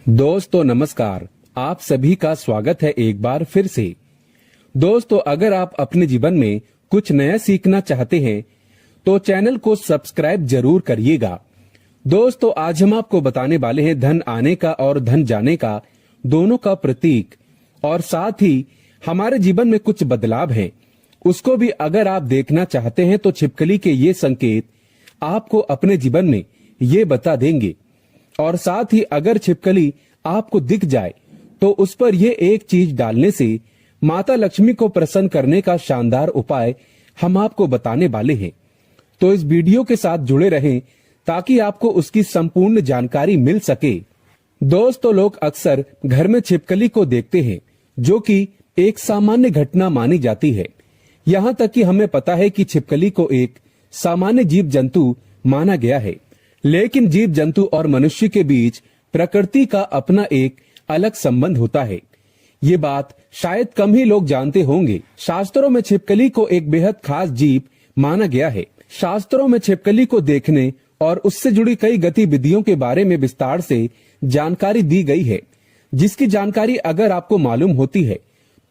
दोस्तों नमस्कार। आप सभी का स्वागत है एक बार फिर से। दोस्तों अगर आप अपने जीवन में कुछ नया सीखना चाहते हैं तो चैनल को सब्सक्राइब जरूर करिएगा। दोस्तों आज हम आपको बताने वाले हैं धन आने का और धन जाने का दोनों का प्रतीक, और साथ ही हमारे जीवन में कुछ बदलाव हैं उसको भी अगर आप देखना चाहते हैं तो छिपकली के ये संकेत आपको अपने जीवन में ये बता देंगे। और साथ ही अगर छिपकली आपको दिख जाए तो उस पर ये एक चीज डालने से माता लक्ष्मी को प्रसन्न करने का शानदार उपाय हम आपको बताने वाले हैं। तो इस वीडियो के साथ जुड़े रहें ताकि आपको उसकी संपूर्ण जानकारी मिल सके। दोस्तों लोग अक्सर घर में छिपकली को देखते हैं जो कि एक सामान्य घटना मानी जाती है। यहाँ तक कि हमें पता है कि छिपकली को एक सामान्य जीव जंतु माना गया है, लेकिन जीव जंतु और मनुष्य के बीच प्रकृति का अपना एक अलग संबंध होता है। ये बात शायद कम ही लोग जानते होंगे। शास्त्रों में छिपकली को एक बेहद खास जीव माना गया है। शास्त्रों में छिपकली को देखने और उससे जुड़ी कई गतिविधियों के बारे में विस्तार से जानकारी दी गई है, जिसकी जानकारी अगर आपको मालूम होती है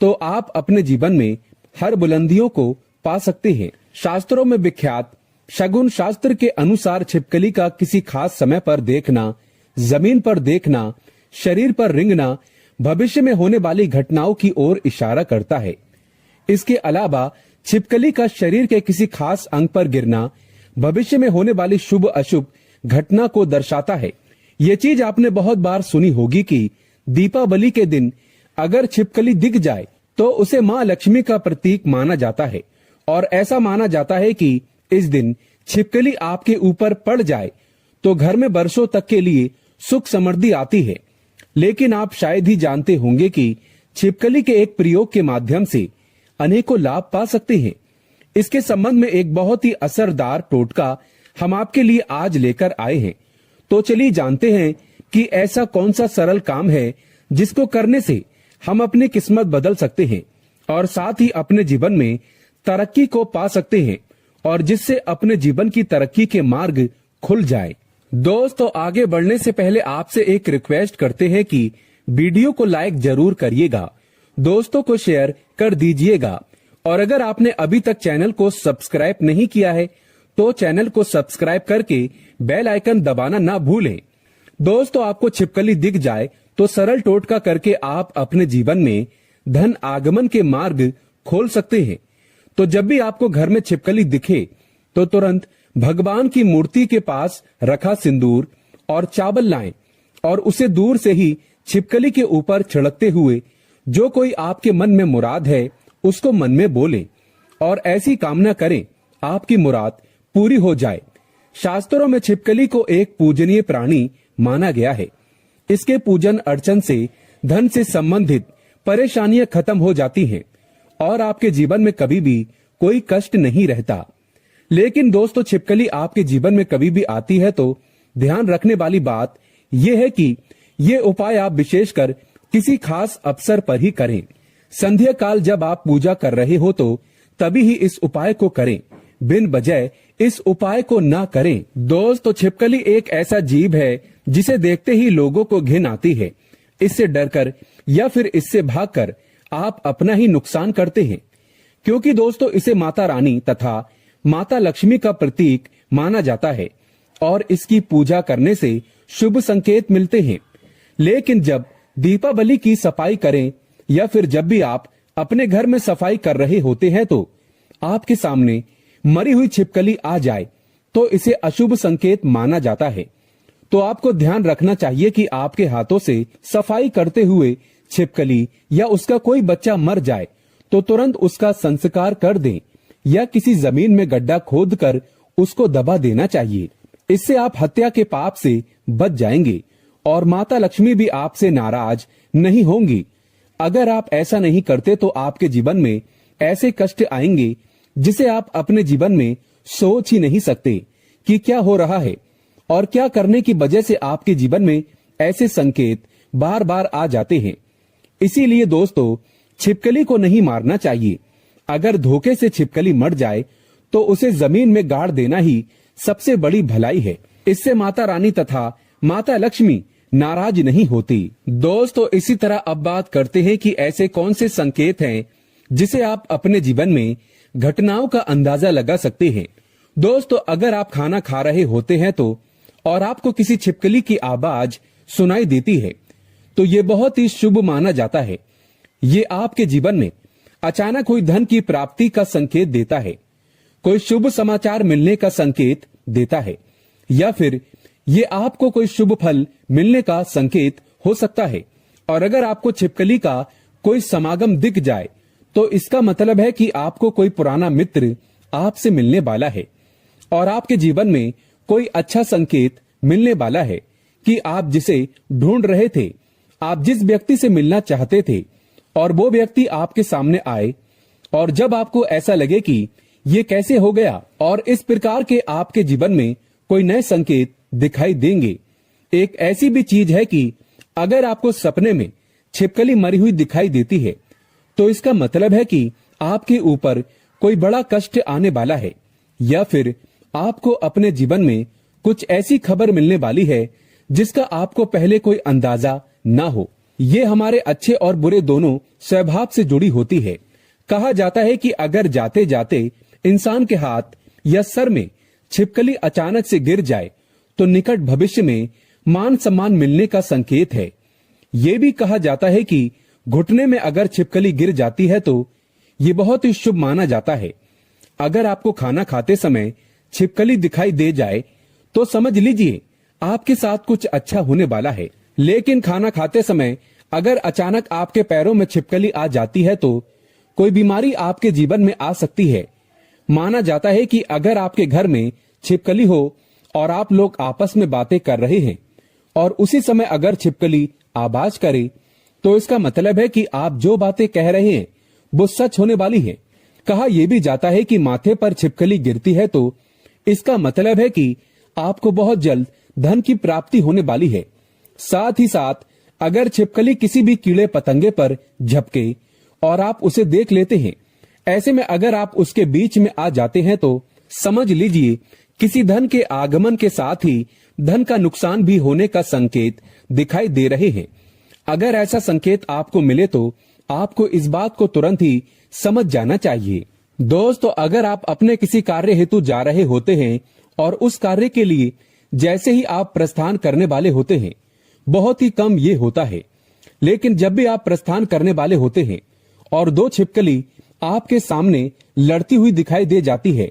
तो आप अपने जीवन में हर बुलंदियों को पा सकते हैं। शास्त्रों में विख्यात शगुन शास्त्र के अनुसार छिपकली का किसी खास समय पर देखना, जमीन पर देखना, शरीर पर रेंगना भविष्य में होने वाली घटनाओं की ओर इशारा करता है। इसके अलावा छिपकली का शरीर के किसी खास अंग पर गिरना भविष्य में होने वाली शुभ अशुभ घटना को दर्शाता है। ये चीज आपने बहुत बार सुनी होगी कि दीपावली के दिन अगर छिपकली दिख जाए तो उसे माँ लक्ष्मी का प्रतीक माना जाता है, और ऐसा माना जाता है कि इस दिन छिपकली आपके ऊपर पड़ जाए तो घर में बरसों तक के लिए सुख समृद्धि आती है। लेकिन आप शायद ही जानते होंगे कि छिपकली के एक प्रयोग के माध्यम से अनेकों लाभ पा सकते हैं। इसके संबंध में एक बहुत ही असरदार टोटका हम आपके लिए आज लेकर आए हैं। तो चलिए जानते हैं कि ऐसा कौन सा सरल काम है जिसको करने से हम अपनी किस्मत बदल सकते हैं और साथ ही अपने जीवन में तरक्की को पा सकते हैं, और जिससे अपने जीवन की तरक्की के मार्ग खुल जाए। दोस्तों आगे बढ़ने से पहले आपसे एक रिक्वेस्ट करते हैं कि वीडियो को लाइक जरूर करिएगा, दोस्तों को शेयर कर दीजिएगा, और अगर आपने अभी तक चैनल को सब्सक्राइब नहीं किया है तो चैनल को सब्सक्राइब करके बेल आइकन दबाना ना भूलें। दोस्तों आपको छिपकली दिख जाए तो सरल टोटका करके आप अपने जीवन में धन आगमन के मार्ग खोल सकते हैं। तो जब भी आपको घर में छिपकली दिखे तो तुरंत भगवान की मूर्ति के पास रखा सिंदूर और चावल लाएं और उसे दूर से ही छिपकली के ऊपर छिड़कते हुए जो कोई आपके मन में मुराद है उसको मन में बोलें और ऐसी कामना करें आपकी मुराद पूरी हो जाए। शास्त्रों में छिपकली को एक पूजनीय प्राणी माना गया है। इसके पूजन अर्चन से धन से संबंधित परेशानियां खत्म हो जाती हैं और आपके जीवन में कभी भी कोई कष्ट नहीं रहता। लेकिन दोस्तों छिपकली आपके जीवन में कभी भी आती है तो ध्यान रखने वाली बात यह है कि ये उपाय आप विशेषकर किसी खास अवसर पर ही करें। संध्या काल जब आप पूजा कर रहे हो तो तभी ही इस उपाय को करें, बिन वजह इस उपाय को ना करें। दोस्तों छिपकली एक ऐसा जीव है जिसे देखते ही लोगों को घिन आती है। इससे डरकर या फिर इससे भागकर आप अपना ही नुकसान करते हैं, क्योंकि दोस्तों इसे माता रानी तथा माता लक्ष्मी का प्रतीक माना जाता है और इसकी पूजा करने से शुभ संकेत मिलते हैं। लेकिन जब दीपावली की सफाई करें या फिर जब भी आप अपने घर में सफाई कर रहे होते हैं तो आपके सामने मरी हुई छिपकली आ जाए तो इसे अशुभ संकेत माना जाता है। तो आपको ध्यान रखना चाहिए कि आपके हाथों से सफाई करते हुए छिपकली या उसका कोई बच्चा मर जाए तो तुरंत उसका संस्कार कर दें या किसी जमीन में गड्ढा खोदकर उसको दबा देना चाहिए। इससे आप हत्या के पाप से बच जाएंगे और माता लक्ष्मी भी आपसे नाराज नहीं होंगी। अगर आप ऐसा नहीं करते तो आपके जीवन में ऐसे कष्ट आएंगे जिसे आप अपने जीवन में सोच ही नहीं सकते कि क्या हो रहा है और क्या करने की वजह से आपके जीवन में ऐसे संकेत बार बार आ जाते हैं। इसीलिए दोस्तों छिपकली को नहीं मारना चाहिए। अगर धोखे से छिपकली मर जाए तो उसे जमीन में गाड़ देना ही सबसे बड़ी भलाई है। इससे माता रानी तथा माता लक्ष्मी नाराज नहीं होती। दोस्तों इसी तरह अब बात करते हैं कि ऐसे कौन से संकेत हैं जिसे आप अपने जीवन में घटनाओं का अंदाजा लगा सकते हैं। दोस्तों अगर आप खाना खा रहे होते हैं तो और आपको किसी छिपकली की आवाज सुनाई देती है तो ये बहुत ही शुभ माना जाता है। ये आपके जीवन में अचानक कोई धन की प्राप्ति का संकेत देता है, कोई शुभ समाचार मिलने का संकेत देता है, या फिर ये आपको कोई शुभ फल मिलने का संकेत हो सकता है। और अगर आपको छिपकली का कोई समागम दिख जाए तो इसका मतलब है कि आपको कोई पुराना मित्र आपसे मिलने वाला है और आपके जीवन में कोई अच्छा संकेत मिलने वाला है कि आप जिसे ढूंढ रहे थे, आप जिस व्यक्ति से मिलना चाहते थे और वो व्यक्ति आपके सामने आए। और जब आपको ऐसा लगे कि ये कैसे हो गया और इस प्रकार के आपके जीवन में कोई नए संकेत दिखाई देंगे। एक ऐसी भी चीज है कि अगर आपको सपने में छिपकली मरी हुई दिखाई देती है तो इसका मतलब है कि आपके ऊपर कोई बड़ा कष्ट आने वाला है, या फिर आपको अपने जीवन में कुछ ऐसी खबर मिलने वाली है जिसका आपको पहले कोई अंदाजा ना हो। ये हमारे अच्छे और बुरे दोनों स्वभाव से जुड़ी होती है। कहा जाता है कि अगर जाते जाते इंसान के हाथ या सर में छिपकली अचानक से गिर जाए तो निकट भविष्य में मान सम्मान मिलने का संकेत है। ये भी कहा जाता है कि घुटने में अगर छिपकली गिर जाती है तो ये बहुत ही शुभ माना जाता है। अगर आपको खाना खाते समय छिपकली दिखाई दे जाए तो समझ लीजिए आपके साथ कुछ अच्छा होने वाला है। लेकिन खाना खाते समय अगर अचानक आपके पैरों में छिपकली आ जाती है तो कोई बीमारी आपके जीवन में आ सकती है। माना जाता है कि अगर आपके घर में छिपकली हो और आप लोग आपस में बातें कर रहे हैं और उसी समय अगर छिपकली आवाज करे तो इसका मतलब है कि आप जो बातें कह रहे हैं वो सच होने वाली है। कहा यह भी जाता है कि माथे पर छिपकली गिरती है तो इसका मतलब है कि आपको बहुत जल्द धन की प्राप्ति होने वाली है। साथ ही साथ अगर छिपकली किसी भी कीड़े पतंगे पर झपके और आप उसे देख लेते हैं, ऐसे में अगर आप उसके बीच में आ जाते हैं तो समझ लीजिए किसी धन के आगमन के साथ ही धन का नुकसान भी होने का संकेत दिखाई दे रहे हैं। अगर ऐसा संकेत आपको मिले तो आपको इस बात को तुरंत ही समझ जाना चाहिए। दोस्तों अगर आप अपने किसी कार्य हेतु जा रहे होते हैं और उस कार्य के लिए जैसे ही आप प्रस्थान करने वाले होते हैं, बहुत ही कम ये होता है, लेकिन जब भी आप प्रस्थान करने वाले होते हैं और दो छिपकली आपके सामने लड़ती हुई दिखाई दे जाती है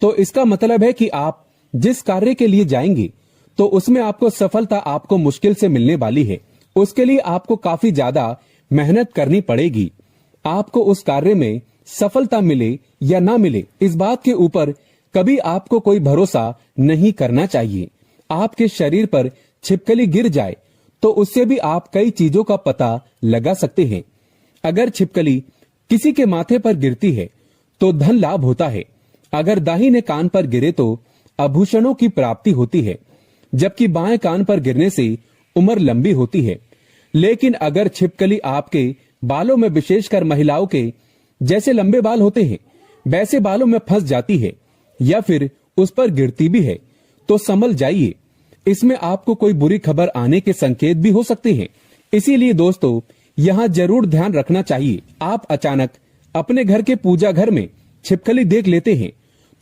तो इसका मतलब है कि आप जिस कार्य के लिए जाएंगे तो उसमें आपको सफलता आपको मुश्किल से मिलने वाली है। उसके लिए आपको काफी ज्यादा मेहनत करनी पड़ेगी। आपको उस कार्य में सफलता मिले या ना मिले इस बात के ऊपर कभी आपको कोई भरोसा नहीं करना चाहिए। आपके शरीर पर छिपकली गिर जाए तो उससे भी आप कई चीजों का पता लगा सकते हैं। अगर छिपकली किसी के माथे पर गिरती है तो धन लाभ होता है। अगर दाहिने कान पर गिरे तो आभूषणों की प्राप्ति होती है, जबकि बाएं कान पर गिरने से उम्र लंबी होती है। लेकिन अगर छिपकली आपके बालों में, विशेषकर महिलाओं के जैसे लंबे बाल होते हैं वैसे बालों में फंस जाती है या फिर उस पर गिरती भी है तो संभल जाइए, इसमें आपको कोई बुरी खबर आने के संकेत भी हो सकते हैं। इसीलिए दोस्तों यहाँ जरूर ध्यान रखना चाहिए। आप अचानक अपने घर के पूजा घर में छिपकली देख लेते हैं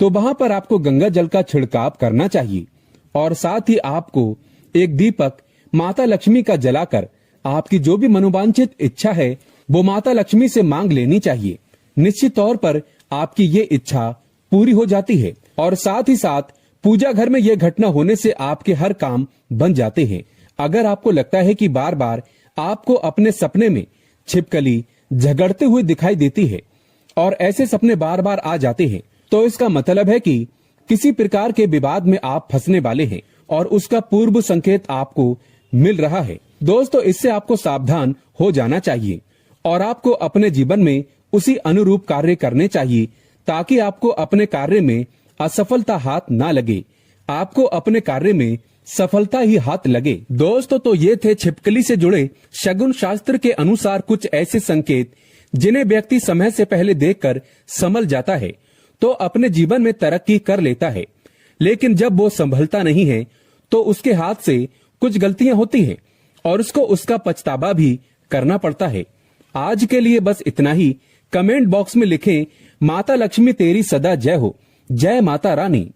तो वहां पर आपको गंगा जल का छिड़काव करना चाहिए और साथ ही आपको एक दीपक माता लक्ष्मी का जलाकर आपकी जो भी मनोवांछित इच्छा है वो माता लक्ष्मी से मांग लेनी चाहिए। निश्चित तौर पर आपकी ये इच्छा पूरी हो जाती है और साथ ही साथ पूजा घर में यह घटना होने से आपके हर काम बन जाते हैं। अगर आपको लगता है कि बार बार आपको अपने सपने में छिपकली झगड़ते हुए दिखाई देती है और ऐसे सपने बार बार आ जाते हैं तो इसका मतलब है कि किसी प्रकार के विवाद में आप फंसने वाले हैं और उसका पूर्व संकेत आपको मिल रहा है। दोस्तों इससे आपको सावधान हो जाना चाहिए और आपको अपने जीवन में उसी अनुरूप कार्य करने चाहिए ताकि आपको अपने कार्य में असफलता हाथ ना लगे, आपको अपने कार्य में सफलता ही हाथ लगे। दोस्तों तो ये थे छिपकली से जुड़े शगुन शास्त्र के अनुसार कुछ ऐसे संकेत जिन्हें व्यक्ति समय से पहले देखकर संभल जाता है तो अपने जीवन में तरक्की कर लेता है, लेकिन जब वो संभलता नहीं है तो उसके हाथ से कुछ गलतियां होती हैं और उसको उसका पछतावा भी करना पड़ता है। आज के लिए बस इतना ही। कमेंट बॉक्स में लिखें, माता लक्ष्मी तेरी सदा जय हो, जय माता रानी।